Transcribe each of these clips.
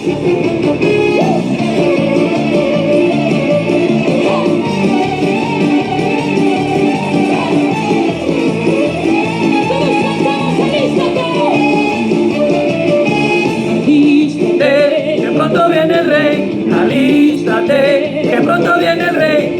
Que pronto viene el rey, alístate, que pronto viene el rey.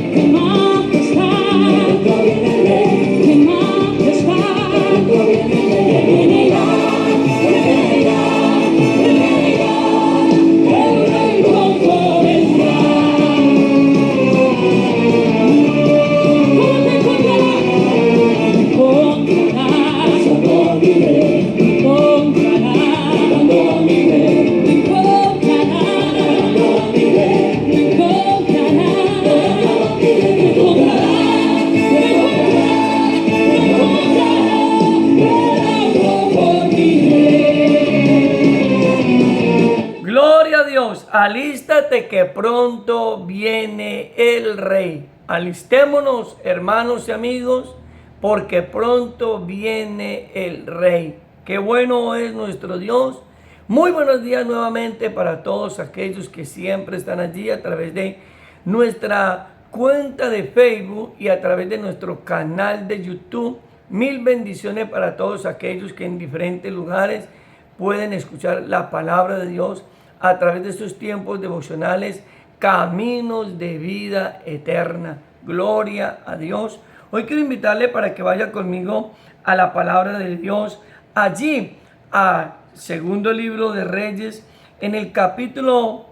Gloria a Dios, alístate que pronto viene el rey. Alistémonos, hermanos y amigos, porque pronto viene el rey. Qué bueno es nuestro Dios. Muy buenos días nuevamente para todos aquellos que siempre están allí a través de nuestra cuenta de Facebook y a través de nuestro canal de YouTube. Mil bendiciones para todos aquellos que en diferentes lugares pueden escuchar la palabra de Dios a través de estos tiempos devocionales, caminos de vida eterna. Gloria a Dios. Hoy quiero invitarle para que vaya conmigo a la palabra de Dios, allí a segundo libro de Reyes, en el capítulo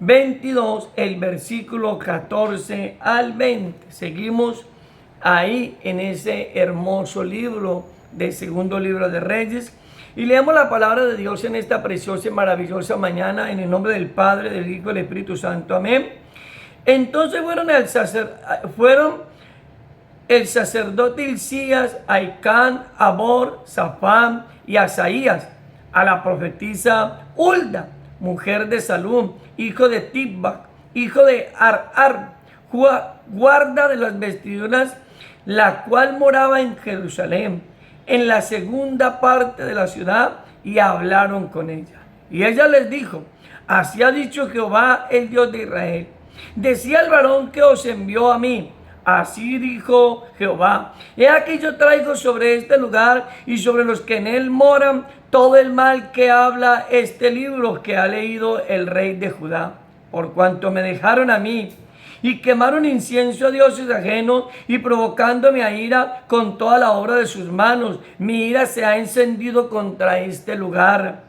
22, el versículo 14 al 20. Seguimos ahí en ese hermoso libro de segundo libro de Reyes. Y leemos la palabra de Dios en esta preciosa y maravillosa mañana, en el nombre del Padre, del Hijo y del Espíritu Santo. Amén. Entonces fueron el sacerdote Hilcías, Ahicam, Abor, Safán y Asaías, a la profetisa Hulda, mujer de Salum, hijo de Tibbac, hijo de Arar, guarda de las vestiduras, la cual moraba en Jerusalén, en la segunda parte de la ciudad, y hablaron con ella. Y ella les dijo: así ha dicho Jehová, el Dios de Israel. Decía el varón que os envió a mí: así dijo Jehová, he aquí yo traigo sobre este lugar y sobre los que en él moran todo el mal que habla este libro que ha leído el rey de Judá, por cuanto me dejaron a mí y quemaron incienso a dioses ajenos, y provocándome a ira con toda la obra de sus manos. Mi ira se ha encendido contra este lugar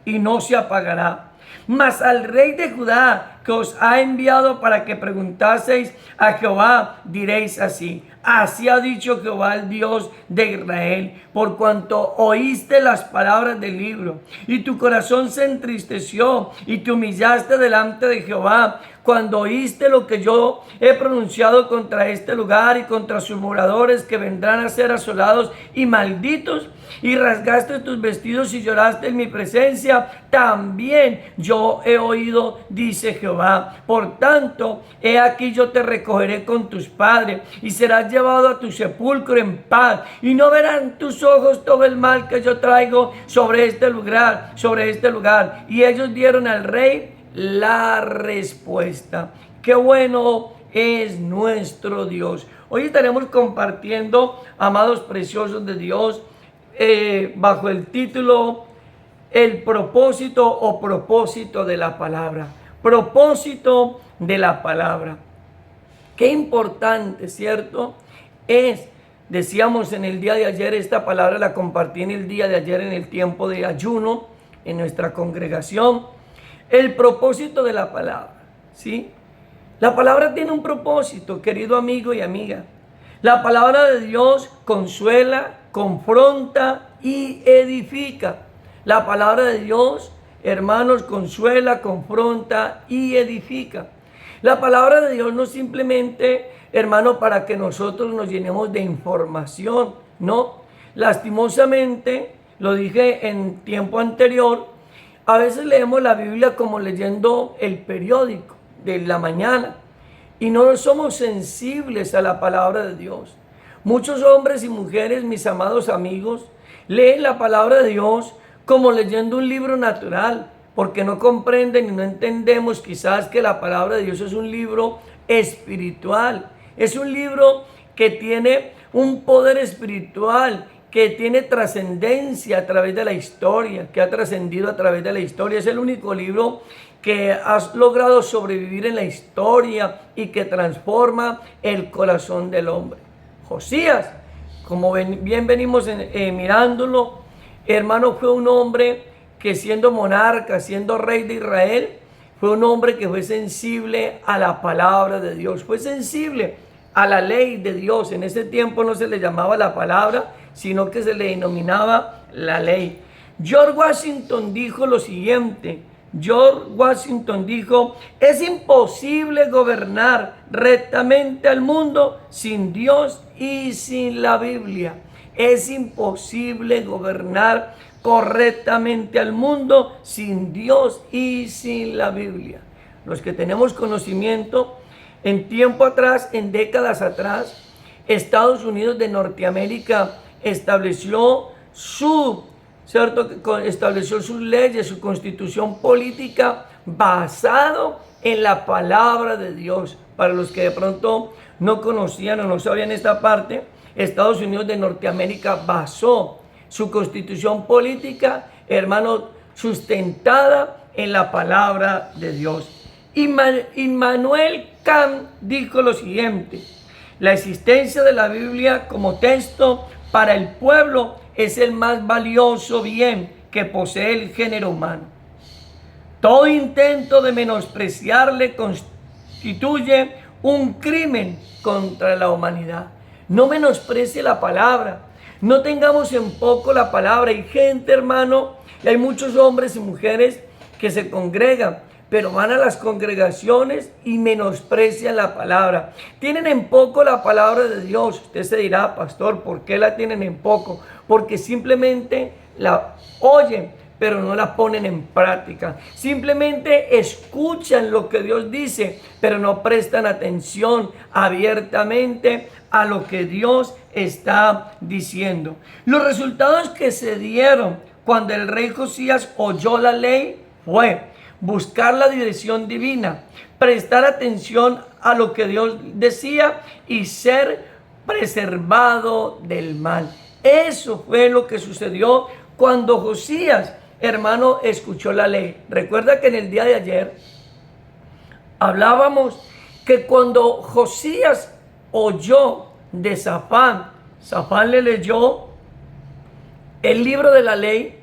y no se apagará. Mas al rey de Judá, que os ha enviado para que preguntaseis a Jehová, diréis así: así ha dicho Jehová, el Dios de Israel, por cuanto oíste las palabras del libro, y tu corazón se entristeció, y te humillaste delante de Jehová, cuando oíste lo que yo he pronunciado contra este lugar y contra sus moradores, que vendrán a ser asolados y malditos, y rasgaste tus vestidos y lloraste en mi presencia, también yo he oído, dice Jehová. Por tanto, he aquí yo te recogeré con tus padres, y serás llevado a tu sepulcro en paz, y no verán tus ojos todo el mal que yo traigo sobre este lugar, Y ellos dieron al rey la respuesta. Qué bueno es nuestro Dios. Hoy estaremos compartiendo, amados preciosos de Dios, bajo el título el propósito o propósito de la palabra. Propósito de la palabra. Qué importante, ¿cierto? Decíamos en el día de ayer, esta palabra la compartí en el día de ayer en el tiempo de ayuno en nuestra congregación. El propósito de la palabra, ¿sí? La palabra tiene un propósito, querido amigo y amiga. La palabra de Dios consuela, confronta y edifica. La palabra de Dios, hermanos, consuela, confronta y edifica. La palabra de Dios no simplemente, hermano, para que nosotros nos llenemos de información, no. Lastimosamente, lo dije en tiempo anterior, a veces leemos la Biblia como leyendo el periódico de la mañana y no somos sensibles a la palabra de Dios. Muchos hombres y mujeres, mis amados amigos, leen la palabra de Dios como leyendo un libro natural, porque no comprenden y no entendemos quizás que la palabra de Dios es un libro espiritual. Es un libro que tiene un poder espiritual, que tiene trascendencia a través de la historia, que ha trascendido a través de la historia. Es el único libro que ha logrado sobrevivir en la historia y que transforma el corazón del hombre. Josías, como bien venimos mirándolo, hermano, fue un hombre que siendo monarca, siendo rey de Israel, fue un hombre que fue sensible a la palabra de Dios, fue sensible a la ley de Dios. En ese tiempo no se le llamaba la palabra, sino que se le denominaba la ley. George Washington dijo lo siguiente. George Washington dijo: es imposible gobernar rectamente al mundo sin Dios y sin la Biblia. Es imposible gobernar correctamente al mundo sin Dios y sin la Biblia. Los que tenemos conocimiento, en tiempo atrás, en décadas atrás, Estados Unidos de Norteamérica estableció estableció sus leyes, su constitución política basado en la palabra de Dios. Para los que de pronto no conocían o no sabían esta parte, Estados Unidos de Norteamérica basó su constitución política, hermano, sustentada en la palabra de Dios. Immanuel Kant dijo lo siguiente: la existencia de la Biblia como texto para el pueblo es el más valioso bien que posee el género humano. Todo intento de menospreciarle constituye un crimen contra la humanidad. No menosprecie la palabra, no tengamos en poco la palabra. Hay gente, hermano, y hay muchos hombres y mujeres que se congregan, pero van a las congregaciones y menosprecian la palabra. Tienen en poco la palabra de Dios. Usted se dirá: pastor, ¿por qué la tienen en poco? Porque simplemente la oyen, pero no la ponen en práctica. Simplemente escuchan lo que Dios dice, pero no prestan atención abiertamente a lo que Dios está diciendo. Los resultados que se dieron cuando el rey Josías oyó la ley fue buscar la dirección divina, prestar atención a lo que Dios decía y ser preservado del mal. Eso fue lo que sucedió cuando Josías, hermano, escuchó la ley. Recuerda que en el día de ayer hablábamos que cuando Josías oyó de Safán le leyó el libro de la ley.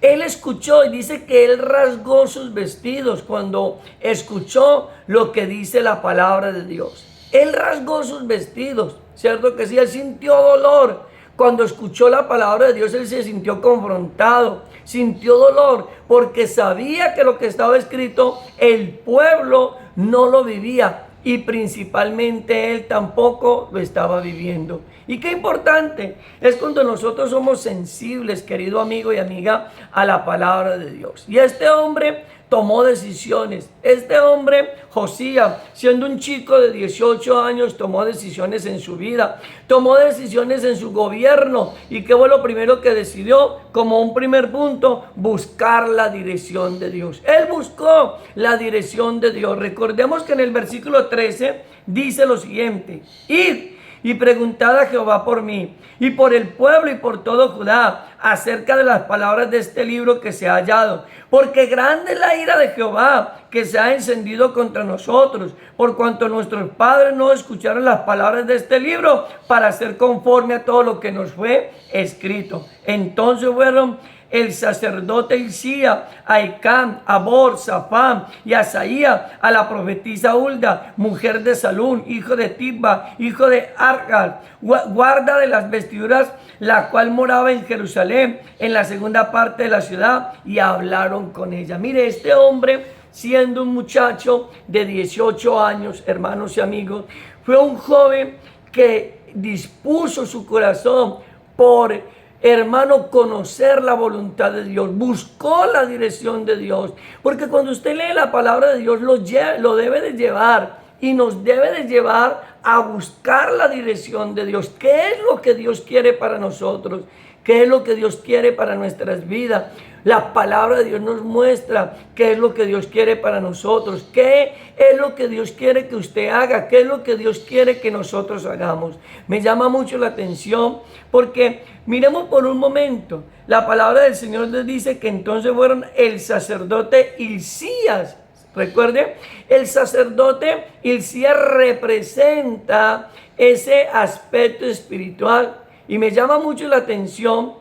Él escuchó y dice que él rasgó sus vestidos cuando escuchó lo que dice la palabra de Dios. Él rasgó sus vestidos, ¿cierto que sí? Él sintió dolor. Cuando escuchó la palabra de Dios, él se sintió confrontado, sintió dolor, porque sabía que lo que estaba escrito, el pueblo no lo vivía y principalmente él tampoco lo estaba viviendo. Y qué importante es cuando nosotros somos sensibles, querido amigo y amiga, a la palabra de Dios. Y este hombre tomó decisiones. Este hombre, Josías, siendo un chico de 18 años, tomó decisiones en su vida, tomó decisiones en su gobierno. ¿Y qué fue lo primero que decidió? Como un primer punto, buscar la dirección de Dios. Él buscó la dirección de Dios. Recordemos que en el versículo 13 dice lo siguiente: id y preguntad a Jehová por mí y por el pueblo y por todo Judá acerca de las palabras de este libro que se ha hallado, porque grande es la ira de Jehová que se ha encendido contra nosotros, por cuanto nuestros padres no escucharon las palabras de este libro para hacer conforme a todo lo que nos fue escrito. Entonces fueron el sacerdote Hilcías, Ahicam, Abor, Safán y Asaía, a la profetisa Hulda, mujer de Salún, hijo de Tibba, hijo de Argal, guarda de las vestiduras, la cual moraba en Jerusalén, en la segunda parte de la ciudad, y hablaron con ella. Mire, este hombre, siendo un muchacho de 18 años, hermanos y amigos, fue un joven que dispuso su corazón por, hermano, conocer la voluntad de Dios, buscó la dirección de Dios, porque cuando usted lee la palabra de Dios lo debe de llevar y nos debe de llevar a buscar la dirección de Dios. ¿Qué es lo que Dios quiere para nosotros? qué es lo que Dios quiere para nuestras vidas. La palabra de Dios nos muestra qué es lo que Dios quiere para nosotros, qué es lo que Dios quiere que usted haga, qué es lo que Dios quiere que nosotros hagamos. Me llama mucho la atención porque miremos por un momento, la palabra del Señor les dice que entonces fueron el sacerdote Hilcías. Recuerde, el sacerdote Hilcías representa ese aspecto espiritual y me llama mucho la atención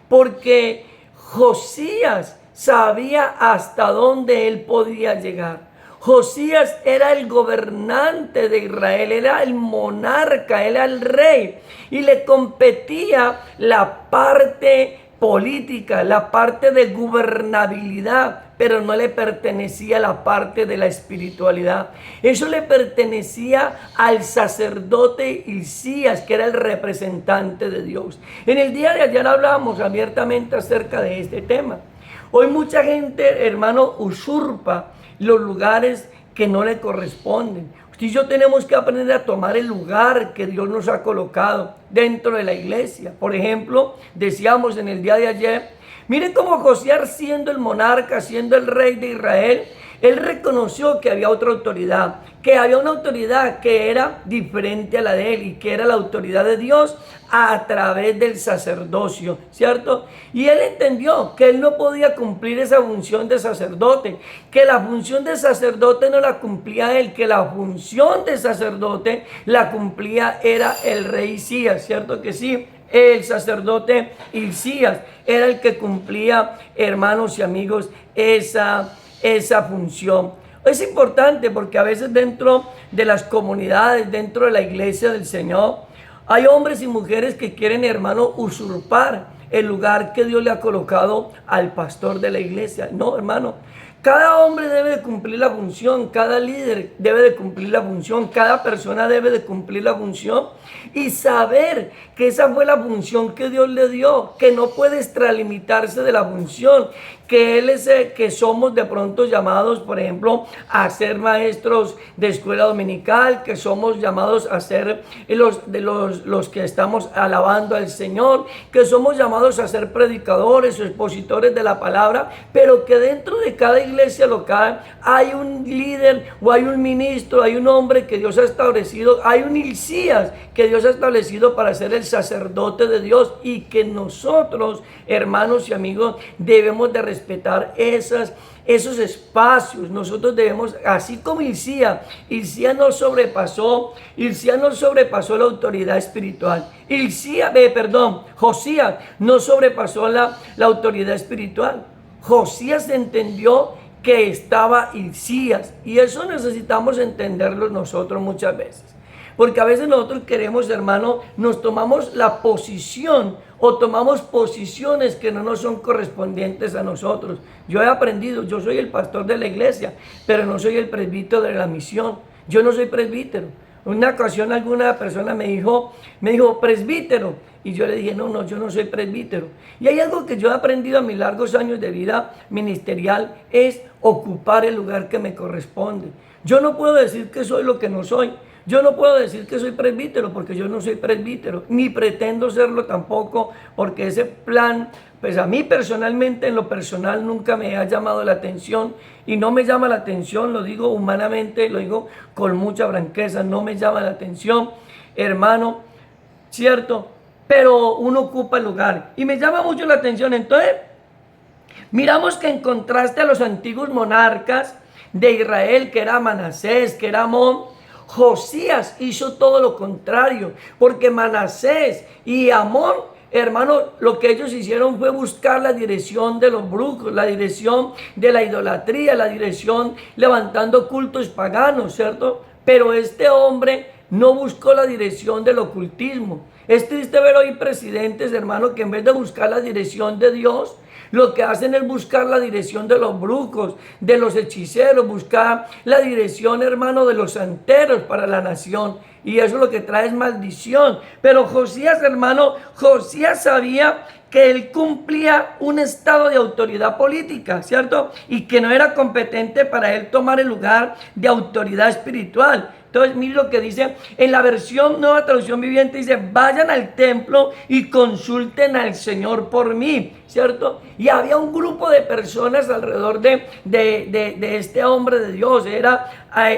porque Josías sabía hasta dónde él podía llegar. Josías era el gobernante de Israel, era el monarca, era el rey y le competía la parte política, la parte de gobernabilidad, pero no le pertenecía la parte de la espiritualidad. Eso le pertenecía al sacerdote Hilcías, que era el representante de Dios. En el día de ayer hablamos abiertamente acerca de este tema. Hoy mucha gente, hermano, usurpa los lugares que no le corresponden. Usted y yo tenemos que aprender a tomar el lugar que Dios nos ha colocado dentro de la iglesia. Por ejemplo, decíamos en el día de ayer, miren cómo Josías, siendo el monarca, siendo el rey de Israel, él reconoció que había otra autoridad, que había una autoridad que era diferente a la de él y que era la autoridad de Dios a través del sacerdocio, ¿cierto? Y él entendió que él no podía cumplir esa función de sacerdote, que la función de sacerdote no la cumplía él, que la función de sacerdote la cumplía era el rey Hilcías, ¿cierto que sí? El sacerdote Hilcías era el que cumplía, hermanos y amigos, esa función. Es importante porque a veces dentro de las comunidades, dentro de la iglesia del Señor, hay hombres y mujeres que quieren, hermano, usurpar el lugar que Dios le ha colocado al pastor de la iglesia. No, hermano. Cada hombre debe de cumplir la función, cada líder debe de cumplir la función, cada persona debe de cumplir la función y saber que esa fue la función que Dios le dio, que no puede extralimitarse de la función, que Él es que somos de pronto llamados, por ejemplo, a ser maestros de escuela dominical, que somos llamados a ser los que estamos alabando al Señor, que somos llamados a ser predicadores o expositores de la palabra, pero que dentro de cada iglesia local hay un líder o hay un ministro, hay un hombre que Dios ha establecido, hay un Hilcías que Dios ha establecido para ser el sacerdote de Dios y que nosotros, hermanos y amigos, debemos de respetar esos espacios. Nosotros debemos, así como Hilcías no sobrepasó la autoridad espiritual. Josías no sobrepasó la autoridad espiritual. Josías entendió que estaba Hilcías y eso necesitamos entenderlo nosotros muchas veces. Porque a veces nosotros queremos, hermano, nos tomamos la posición o tomamos posiciones que no nos son correspondientes a nosotros. Yo he aprendido, yo soy el pastor de la iglesia, pero no soy el presbítero de la misión. Yo no soy presbítero. Una ocasión alguna persona me dijo, presbítero. Y yo le dije, no, yo no soy presbítero. Y hay algo que yo he aprendido a mis largos años de vida ministerial, es ocupar el lugar que me corresponde. Yo no puedo decir que soy lo que no soy. Yo no puedo decir que soy presbítero porque yo no soy presbítero, ni pretendo serlo tampoco, porque ese plan, pues a mí personalmente, en lo personal, nunca me ha llamado la atención y no me llama la atención, lo digo humanamente, lo digo con mucha franqueza, no me llama la atención, hermano, ¿cierto? Pero uno ocupa el lugar y me llama mucho la atención. Entonces, miramos que en contraste a los antiguos monarcas de Israel, que era Manasés, que era Amón, Josías hizo todo lo contrario, porque Manasés y Amón, hermano, lo que ellos hicieron fue buscar la dirección de los brujos, la dirección de la idolatría, la dirección levantando cultos paganos, ¿cierto? Pero este hombre no buscó la dirección del ocultismo. Es triste ver hoy presidentes, hermano, que en vez de buscar la dirección de Dios, lo que hacen es buscar la dirección de los brujos, de los hechiceros, buscar la dirección, hermano, de los santeros para la nación. Y eso lo que trae es maldición. Pero Josías, hermano, Josías sabía que él cumplía un estado de autoridad política, ¿cierto? Y que no era competente para él tomar el lugar de autoridad espiritual. Entonces, mire lo que dice en la versión Nueva Traducción Viviente, dice, vayan al templo y consulten al Señor por mí, ¿cierto? Y había un grupo de personas alrededor de este hombre de Dios. Era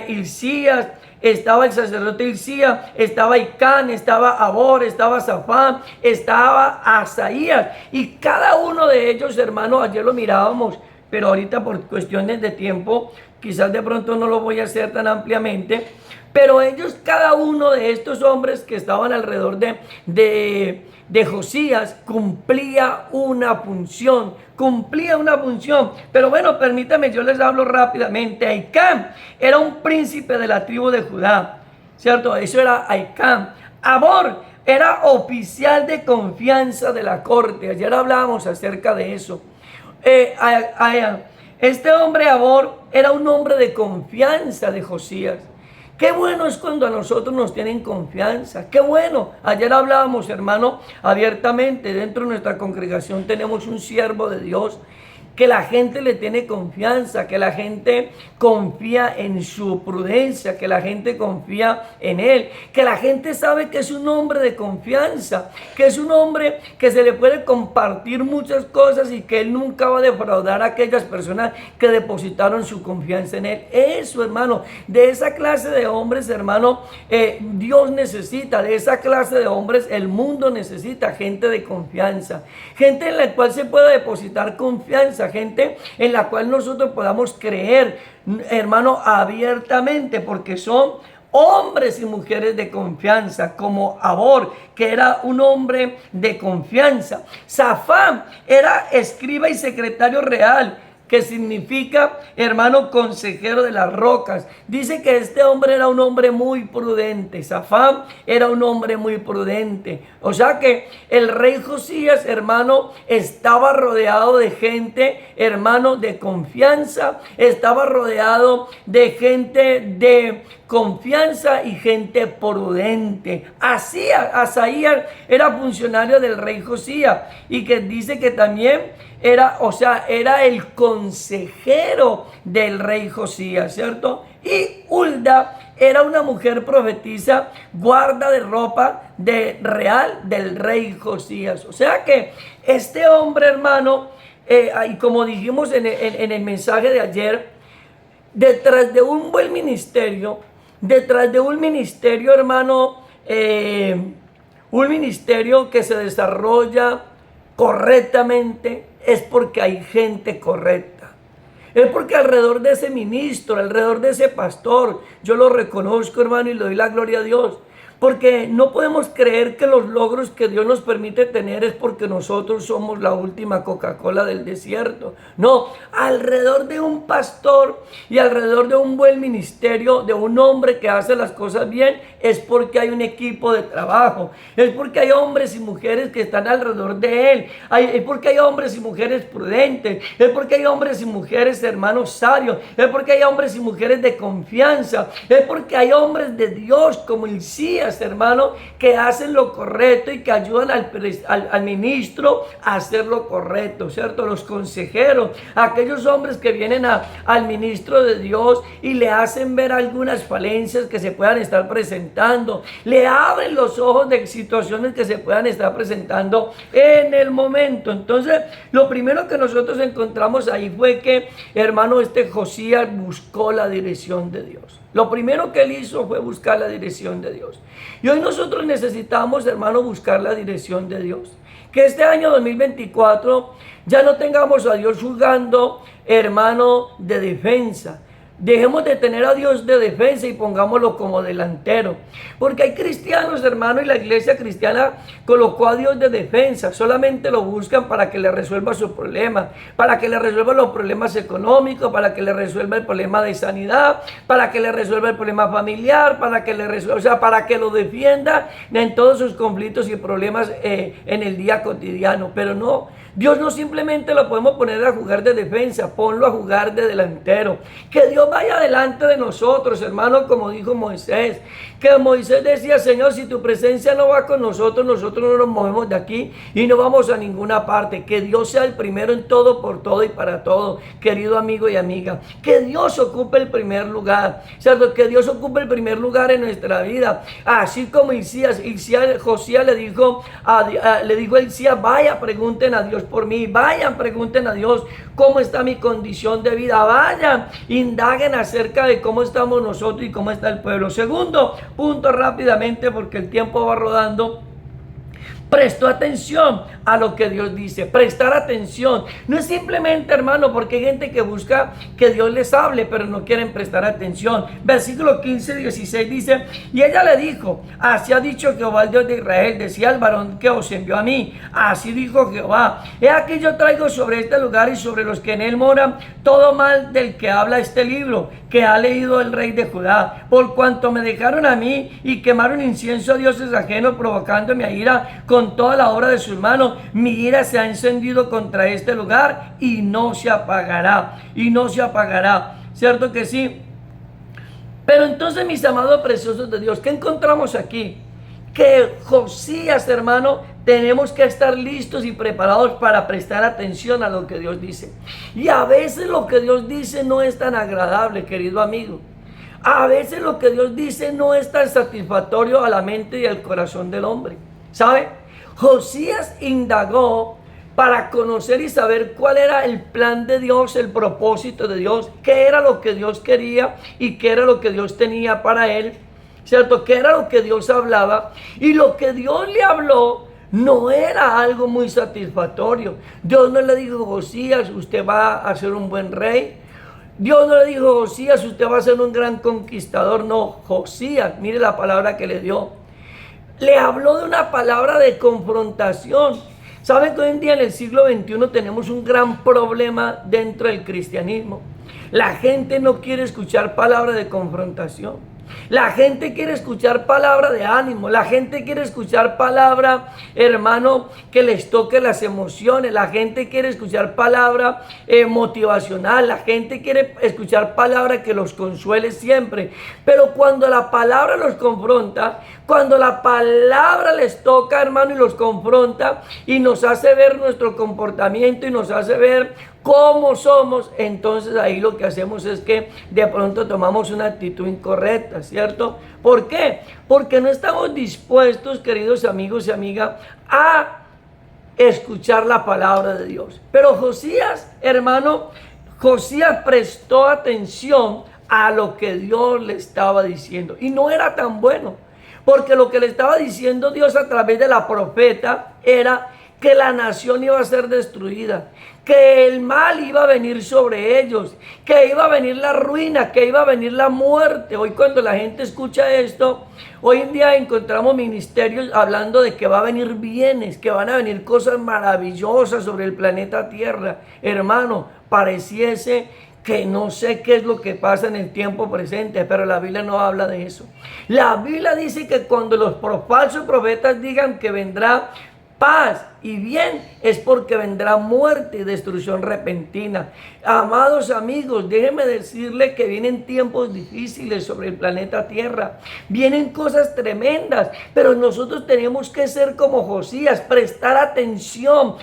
Hilcías, estaba el sacerdote Hilcías, estaba Icán, estaba Abor, estaba Safán, estaba Asaías. Y cada uno de ellos, hermanos, ayer lo mirábamos, pero ahorita por cuestiones de tiempo, quizás de pronto no lo voy a hacer tan ampliamente. Pero ellos, cada uno de estos hombres que estaban alrededor de Josías, cumplía una función. Pero bueno, permítame, yo les hablo rápidamente. Aicán era un príncipe de la tribu de Judá, ¿cierto? Eso era Aicán. Abor era oficial de confianza de la corte. Ayer hablábamos acerca de eso. Este hombre Abor era un hombre de confianza de Josías. Qué bueno es cuando a nosotros nos tienen confianza. Qué bueno. Ayer hablábamos, hermano, abiertamente. Dentro de nuestra congregación tenemos un siervo de Dios que la gente le tiene confianza, que la gente confía en su prudencia, que la gente confía en él, que la gente sabe que es un hombre de confianza, que es un hombre que se le puede compartir muchas cosas y que él nunca va a defraudar a aquellas personas que depositaron su confianza en él. Eso, hermano, de esa clase de hombres, hermano, Dios necesita, de esa clase de hombres el mundo necesita, gente de confianza, gente en la cual se pueda depositar confianza, gente en la cual nosotros podamos creer, hermano, abiertamente, porque son hombres y mujeres de confianza, como Abor, que era un hombre de confianza. Safán era escriba y secretario real, que significa, hermano, consejero de las rocas. Dice que este hombre era un hombre muy prudente. Safán era un hombre muy prudente. O sea que el rey Josías, hermano, estaba rodeado de gente, hermano, de confianza. Estaba rodeado de gente de confianza y gente prudente. Asaías era funcionario del rey Josías, y que dice que también era el consejero del rey Josías, ¿cierto? Y Hulda era una mujer profetisa, guarda de ropa real del rey Josías. O sea que este hombre, hermano, y como dijimos en el mensaje de ayer, detrás de un buen ministerio, hermano, un ministerio que se desarrolla correctamente, es porque hay gente correcta. Es porque alrededor de ese ministro, alrededor de ese pastor, yo lo reconozco, hermano, y le doy la gloria a Dios. Porque no podemos creer que los logros que Dios nos permite tener es porque nosotros somos la última Coca-Cola del desierto. No, alrededor de un pastor y alrededor de un buen ministerio, de un hombre que hace las cosas bien, es porque hay un equipo de trabajo. Es porque hay hombres y mujeres que están alrededor de él. Es porque hay hombres y mujeres prudentes. Es porque hay hombres y mujeres, hermanos, sabios. Es porque hay hombres y mujeres de confianza. Es porque hay hombres de Dios como Hilcías, hermano, que hacen lo correcto y que ayudan al ministro a hacer lo correcto, ¿cierto? Los consejeros, aquellos hombres que vienen al ministro de Dios y le hacen ver algunas falencias que se puedan estar presentando, le abren los ojos de situaciones que se puedan estar presentando en el momento. Entonces, lo primero que nosotros encontramos ahí fue que, hermano, Josías buscó la dirección de Dios. Lo primero que él hizo fue buscar la dirección de Dios. Y hoy nosotros necesitamos, hermano, buscar la dirección de Dios. Que este año 2024 ya no tengamos a Dios jugando, hermano, de defensa. Dejemos de tener a Dios de defensa y pongámoslo como delantero. Porque hay cristianos, hermano, y la iglesia cristiana colocó a Dios de defensa. Solamente lo buscan para que le resuelva sus problemas, para que le resuelva los problemas económicos, para que le resuelva el problema de sanidad, para que le resuelva el problema familiar, para que le resuelva, para que lo defienda en todos sus conflictos y problemas en el día cotidiano. Pero no, Dios no simplemente lo podemos poner a jugar de defensa, ponlo a jugar de delantero. Que Dios vaya delante de nosotros, hermano, como dijo Moisés. Que Moisés decía, Señor, si tu presencia no va con nosotros, nosotros no nos movemos de aquí y no vamos a ninguna parte. Que Dios sea el primero en todo, por todo y para todo, querido amigo y amiga. Que Dios ocupe el primer lugar, ¿cierto? Que Dios ocupe el primer lugar en nuestra vida. Así como Josías le dijo a Hilcías, vaya, pregunten a Dios por mí, vayan, pregunten a Dios cómo está mi condición de vida, vayan, indaguen acerca de cómo estamos nosotros y cómo está el pueblo. Segundo punto, rápidamente, porque el tiempo va rodando. Prestó atención a lo que Dios dice. Prestar atención. No es simplemente, hermano, porque hay gente que busca que Dios les hable, pero no quieren prestar atención. Versículo 15, 16 dice, y ella le dijo, así ha dicho Jehová, el Dios de Israel, decía el varón que os envió a mí. Así dijo Jehová, he aquí yo traigo sobre este lugar y sobre los que en él moran todo mal del que habla este libro, que ha leído el rey de Judá, por cuanto me dejaron a mí y quemaron incienso a dioses ajenos, provocándome a ira con toda la obra de sus manos. Mi ira se ha encendido contra este lugar y no se apagará, y no se apagará. ¿Cierto que sí? Pero entonces, mis amados preciosos de Dios, ¿qué encontramos aquí? Que Josías, hermano, tenemos que estar listos y preparados para prestar atención a lo que Dios dice. Y a veces lo que Dios dice no es tan agradable, querido amigo. A veces lo que Dios dice no es tan satisfactorio a la mente y al corazón del hombre. ¿Sabe? Josías indagó para conocer y saber cuál era el plan de Dios, el propósito de Dios, qué era lo que Dios quería y qué era lo que Dios tenía para él, ¿cierto? Qué era lo que Dios hablaba, y lo que Dios le habló no era algo muy satisfactorio. Dios no le dijo, Josías, usted va a ser un buen rey. Dios no le dijo, Josías, usted va a ser un gran conquistador. No, Josías, mire la palabra que le dio. Le habló de una palabra de confrontación. ¿Saben que hoy en día en el siglo XXI tenemos un gran problema dentro del cristianismo? La gente no quiere escuchar palabra de confrontación. La gente quiere escuchar palabra de ánimo. La gente quiere escuchar palabra, hermano, que les toque las emociones. La gente quiere escuchar palabra motivacional. La gente quiere escuchar palabra que los consuele siempre. Pero cuando la palabra los confronta, cuando la palabra les toca, hermano, y los confronta y nos hace ver nuestro comportamiento y nos hace ver cómo somos, entonces ahí lo que hacemos es que de pronto tomamos una actitud incorrecta, ¿cierto? ¿Por qué? Porque no estamos dispuestos, queridos amigos y amigas, a escuchar la palabra de Dios. Pero Josías, hermano, Josías prestó atención a lo que Dios le estaba diciendo, y no era tan bueno, porque lo que le estaba diciendo Dios a través de la profeta era que la nación iba a ser destruida, que el mal iba a venir sobre ellos, que iba a venir la ruina, que iba a venir la muerte. Hoy cuando la gente escucha esto, hoy en día encontramos ministerios hablando de que va a venir bienes, que van a venir cosas maravillosas sobre el planeta Tierra. Hermano, pareciese que no sé qué es lo que pasa en el tiempo presente, pero la Biblia no habla de eso. La Biblia dice que cuando los falsos profetas digan que vendrá paz y bien, es porque vendrá muerte y destrucción repentina. Amados amigos, déjenme decirles que vienen tiempos difíciles sobre el planeta Tierra. Vienen cosas tremendas, pero nosotros tenemos que ser como Josías, prestar atención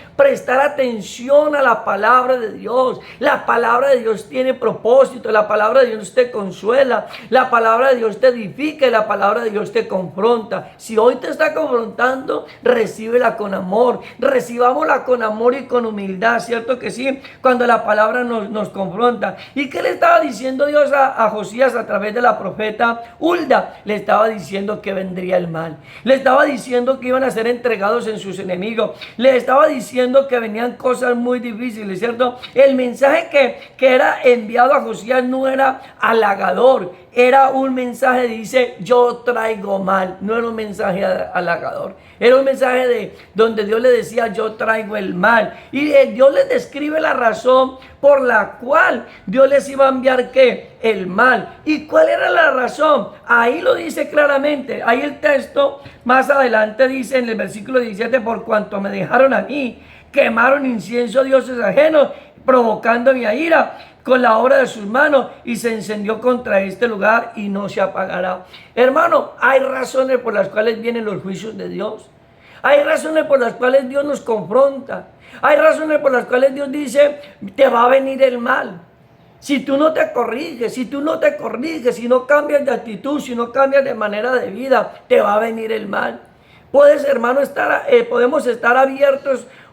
a la palabra de Dios. La palabra de Dios tiene propósito, la palabra de Dios te consuela, la palabra de Dios te edifica y la palabra de Dios te confronta. Si hoy te está confrontando, recíbela con amor. Recibámosla con amor y con humildad, ¿cierto que sí? Cuando la palabra nos confronta. ¿Y qué le estaba diciendo Dios a Josías a través de la profeta Hulda? Le estaba diciendo que vendría el mal. Le estaba diciendo que iban a ser entregados en sus enemigos. Le estaba diciendo que venían cosas muy difíciles, ¿cierto? El mensaje que era enviado a Josías no era halagador. Era un mensaje, dice, yo traigo mal. No era un mensaje halagador. Era un mensaje donde Dios le decía, yo traigo el mal. Y Dios les describe la razón por la cual Dios les iba a enviar, ¿qué? El mal. ¿Y cuál era la razón? Ahí lo dice claramente. Ahí el texto más adelante dice en el versículo 17, por cuanto me dejaron a mí quemaron incienso a dioses ajenos, provocando mi ira con la obra de sus manos, y se encendió contra este lugar y no se apagará. Hermano, hay razones por las cuales vienen los juicios de Dios. Hay razones por las cuales Dios nos confronta. Hay razones por las cuales Dios dice, te va a venir el mal. Si tú no te corriges, si no cambias de actitud, si no cambias de manera de vida, te va a venir el mal. Podemos estar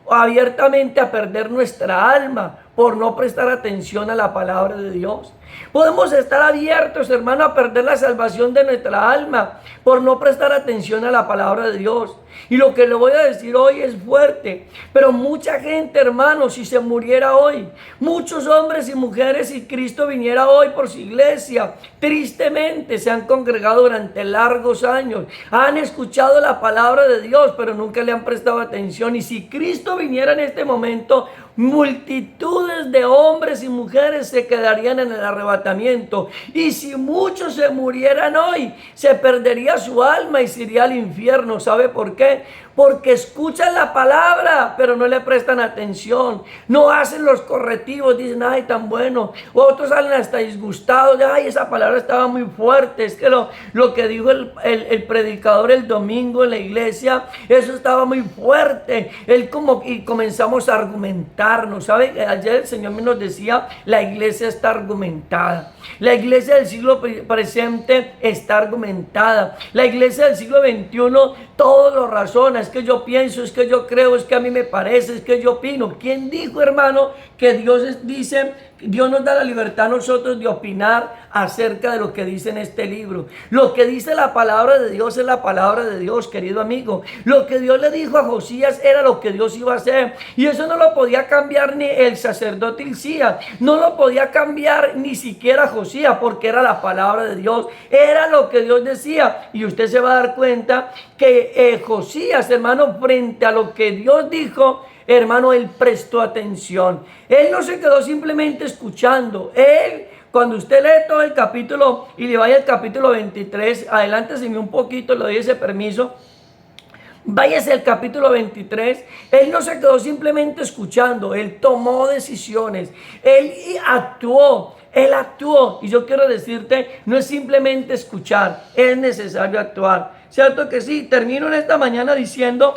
abiertamente a perder nuestra alma por no prestar atención a la palabra de Dios. Podemos estar abiertos, hermano, a perder la salvación de nuestra alma por no prestar atención a la palabra de Dios. Y lo que le voy a decir hoy es fuerte, pero mucha gente, hermano, si se muriera hoy, muchos hombres y mujeres, si Cristo viniera hoy por su iglesia, tristemente se han congregado durante largos años, han escuchado la palabra de Dios, pero nunca le han prestado atención. Y si Cristo viniera en este momento, multitudes de hombres y mujeres se quedarían en el arrebatamiento. Y si muchos se murieran hoy, se perdería su alma y se iría al infierno. ¿Sabe por qué? Porque escuchan la palabra, pero no le prestan atención. No hacen los correctivos, dicen, ay, tan bueno. Otros salen hasta disgustados, ay, esa palabra estaba muy fuerte. Es que lo que dijo el predicador el domingo en la iglesia, eso estaba muy fuerte. Y comenzamos a argumentarnos. ¿Sabe? Ayer el Señor nos decía, la iglesia está argumentada. La iglesia del siglo presente está argumentada. La iglesia del siglo XXI, todo lo razona. Es que yo pienso, es que yo creo, es que a mí me parece, es que yo opino. ¿Quién dijo, hermano, que Dios nos da la libertad a nosotros de opinar acerca de lo que dice en este libro? Lo que dice la palabra de Dios es la palabra de Dios, querido amigo. Lo que Dios le dijo a Josías era lo que Dios iba a hacer. Y eso no lo podía cambiar ni el sacerdote Hilcías. No lo podía cambiar ni siquiera Josías, porque era la palabra de Dios. Era lo que Dios decía. Y usted se va a dar cuenta que Josías, hermano, frente a lo que Dios dijo, hermano, él prestó atención. Él no se quedó simplemente escuchando. Cuando usted lee todo el capítulo y le vaya al capítulo 23, adelánteseme un poquito, le doy ese permiso. Váyase al capítulo 23. Él no se quedó simplemente escuchando, él tomó decisiones, él actuó. Y yo quiero decirte, no es simplemente escuchar, es necesario actuar. ¿Cierto que sí? Termino en esta mañana diciendo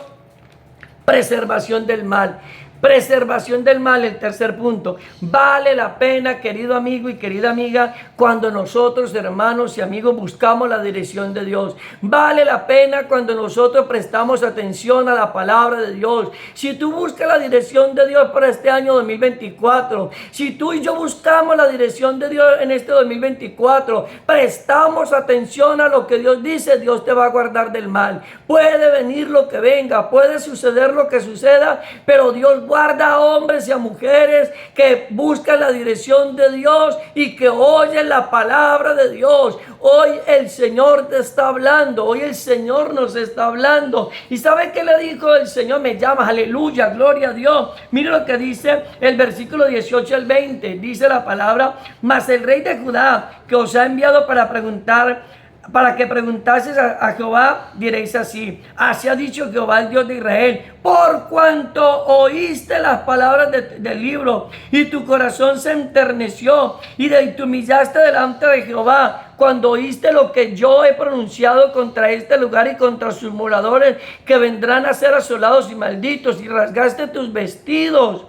preservación del mal. Preservación del mal, el tercer punto. Vale la pena, querido amigo y querida amiga, cuando nosotros, hermanos y amigos, buscamos la dirección de Dios. Vale la pena cuando nosotros prestamos atención a la palabra de Dios. Si tú buscas la dirección de Dios para este año 2024, si tú y yo buscamos la dirección de Dios en este 2024, prestamos atención a lo que Dios dice, Dios te va a guardar del mal. Puede venir lo que venga, puede suceder lo que suceda, pero Dios guarda a hombres y a mujeres que buscan la dirección de Dios y que oyen la palabra de Dios. Hoy el Señor te está hablando, hoy el Señor nos está hablando. ¿Y sabe qué le dijo el Señor? Me llama, aleluya, gloria a Dios. Mire lo que dice el versículo 18 al 20, dice la palabra: mas el rey de Judá, que os ha enviado para que preguntases a Jehová, diréis así: así ha dicho Jehová, el Dios de Israel, por cuanto oíste las palabras del libro y tu corazón se enterneció y te humillaste delante de Jehová, cuando oíste lo que yo he pronunciado contra este lugar y contra sus moradores, que vendrán a ser asolados y malditos, y rasgaste tus vestidos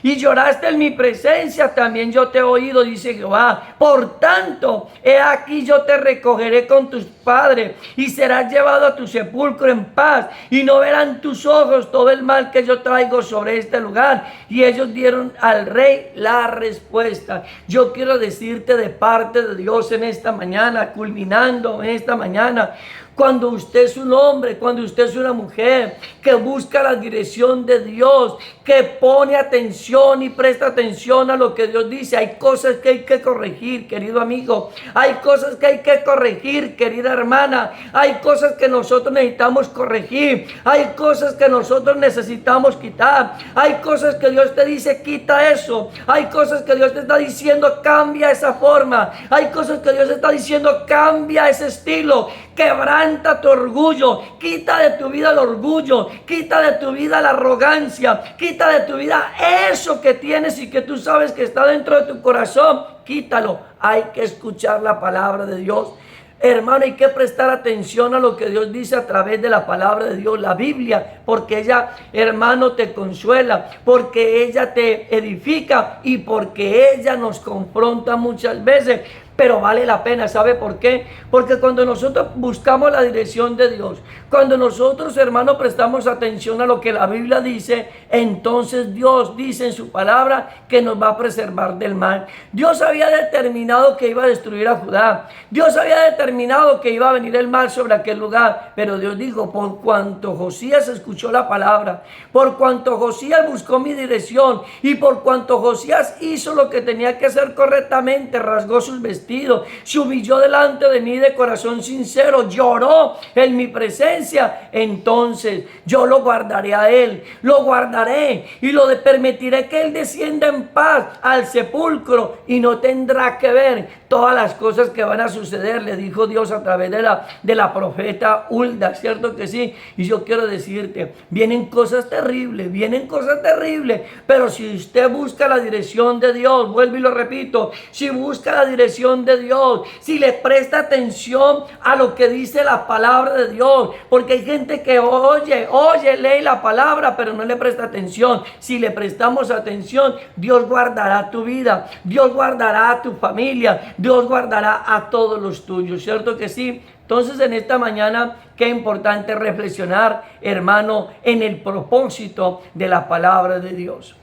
y lloraste en mi presencia, también yo te he oído, dice Jehová. Por tanto, he aquí yo te recogeré con tus padres y serás llevado a tu sepulcro en paz, y no verán tus ojos todo el mal que yo traigo sobre este lugar. Y ellos dieron al rey la respuesta. Yo quiero decirte de parte de Dios en esta mañana, culminando en esta mañana, cuando usted es un hombre, cuando usted es una mujer que busca la dirección de Dios, que pone atención y presta atención a lo que Dios dice, hay cosas que hay que corregir, querido amigo. Hay cosas que hay que corregir, querida hermana. Hay cosas que nosotros necesitamos corregir. Hay cosas que nosotros necesitamos quitar. Hay cosas que Dios te dice, quita eso. Hay cosas que Dios te está diciendo, cambia esa forma. Hay cosas que Dios te está diciendo, cambia ese estilo. Quebranta quebranta tu orgullo, quita de tu vida el orgullo, quita de tu vida la arrogancia, quita de tu vida eso que tienes y que tú sabes que está dentro de tu corazón, quítalo. Hay que escuchar la palabra de Dios. Hermano, hay que prestar atención a lo que Dios dice a través de la palabra de Dios, la Biblia, porque ella, hermano, te consuela, porque ella te edifica y porque ella nos confronta muchas veces. Pero vale la pena, ¿sabe por qué? Porque cuando nosotros buscamos la dirección de Dios, cuando nosotros, hermanos, prestamos atención a lo que la Biblia dice, entonces Dios dice en su palabra que nos va a preservar del mal. Dios había determinado que iba a destruir a Judá. Dios había determinado que iba a venir el mal sobre aquel lugar. Pero Dios dijo, por cuanto Josías escuchó la palabra, por cuanto Josías buscó mi dirección y por cuanto Josías hizo lo que tenía que hacer correctamente, rasgó sus vestidos, se humilló delante de mí de corazón sincero, lloró en mi presencia, entonces yo lo guardaré a él, lo guardaré y lo permitiré que él descienda en paz al sepulcro y no tendrá que ver todas las cosas que van a suceder, le dijo Dios a través de la profeta Hulda, ¿cierto que sí? Y yo quiero decirte, vienen cosas terribles, pero si usted busca la dirección de Dios, vuelvo y lo repito, si busca la dirección de Dios, si le presta atención a lo que dice la palabra de Dios, porque hay gente que oye, lee la palabra, pero no le presta atención. Si le prestamos atención, Dios guardará tu vida, Dios guardará a tu familia, Dios guardará a todos los tuyos, ¿cierto que sí? Entonces en esta mañana, qué importante reflexionar, hermano, en el propósito de la palabra de Dios.